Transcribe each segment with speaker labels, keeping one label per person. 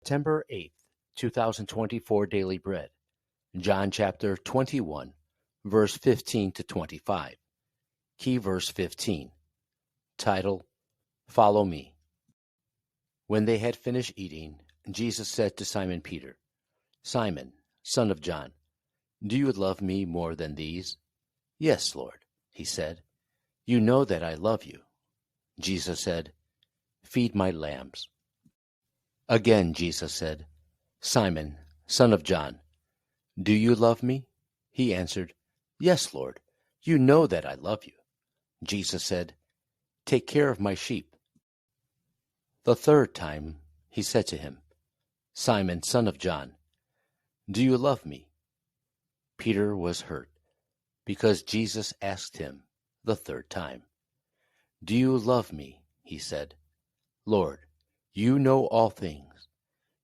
Speaker 1: September 8th, 2024 Daily Bread, John chapter 21, verse 15 to 25. Key verse 15. Title, Follow Me. When they had finished eating, Jesus said to Simon Peter, Simon, son of John, do you love me more than these? Yes, Lord, he said. You know that I love you. Jesus said, Feed my lambs. Again Jesus said, Simon, son of John, do you love me? He answered, Yes, Lord, you know that I love you. Jesus said, Take care of my sheep. The third time he said to him, Simon, son of John, do you love me? Peter was hurt, because Jesus asked him the third time. Do you love me? He said, Lord, you know all things.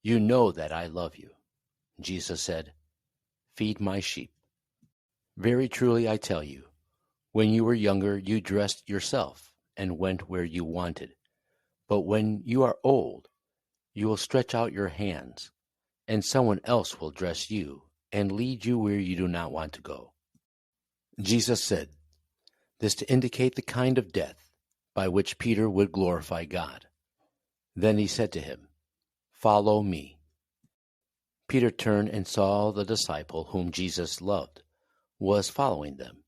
Speaker 1: You know that I love you. Jesus said, Feed my sheep. Very truly I tell you, when you were younger you dressed yourself and went where you wanted. But when you are old, you will stretch out your hands, and someone else will dress you and lead you where you do not want to go. Jesus said this to indicate the kind of death by which Peter would glorify God. Then he said to him, Follow me. Peter turned and saw the disciple whom Jesus loved was following them.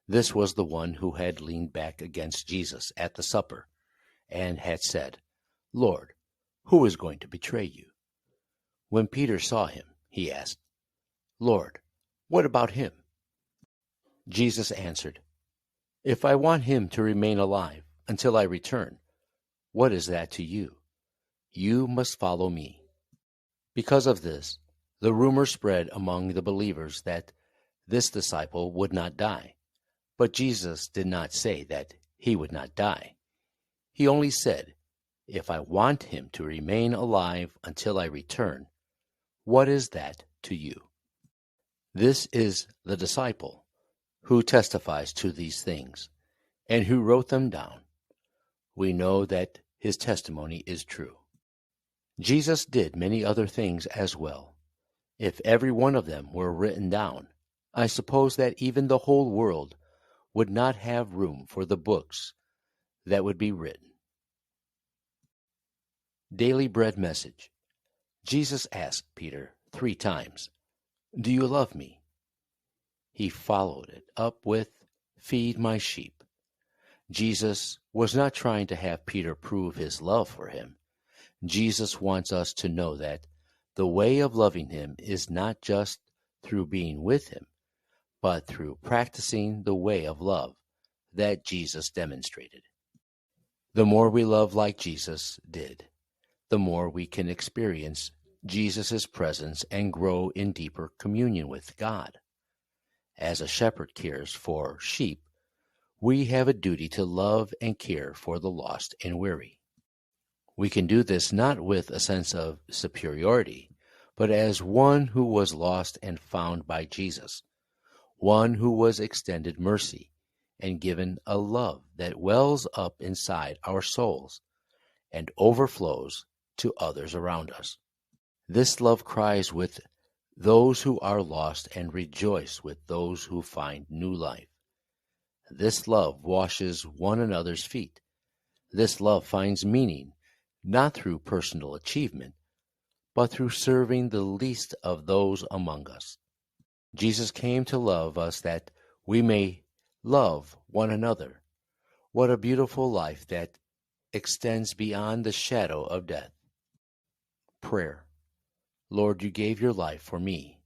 Speaker 1: This was the one who had leaned back against Jesus at the supper and had said, Lord, who is going to betray you? When Peter saw him, he asked, Lord, what about him? Jesus answered, If I want him to remain alive until I return, what is that to you? You must follow me. Because of this, the rumor spread among the believers that this disciple would not die. But Jesus did not say that he would not die. He only said, If I want him to remain alive until I return, what is that to you? This is the disciple who testifies to these things and who wrote them down. We know that his testimony is true. Jesus did many other things as well. If every one of them were written down, I suppose that even the whole world would not have room for the books that would be written. Daily Bread Message. Jesus asked Peter 3 times, Do you love me? He followed it up with, Feed my sheep. Jesus was not trying to have Peter prove his love for him. Jesus wants us to know that the way of loving him is not just through being with him, but through practicing the way of love that Jesus demonstrated. The more we love like Jesus did, the more we can experience Jesus' presence and grow in deeper communion with God. As a shepherd cares for sheep, we have a duty to love and care for the lost and weary. We can do this not with a sense of superiority, but as one who was lost and found by Jesus, one who was extended mercy and given a love that wells up inside our souls and overflows to others around us. This love cries with those who are lost and rejoice with those who find new life. This love washes one another's feet. This love finds meaning not through personal achievement, but through serving the least of those among us. Jesus came to love us that we may love one another. What a beautiful life that extends beyond the shadow of death. Prayer. Lord, you gave your life for me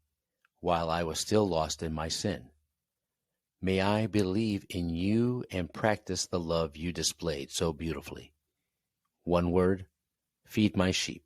Speaker 1: while I was still lost in my sin. May I believe in you and practice the love you displayed so beautifully. One word, feed my sheep.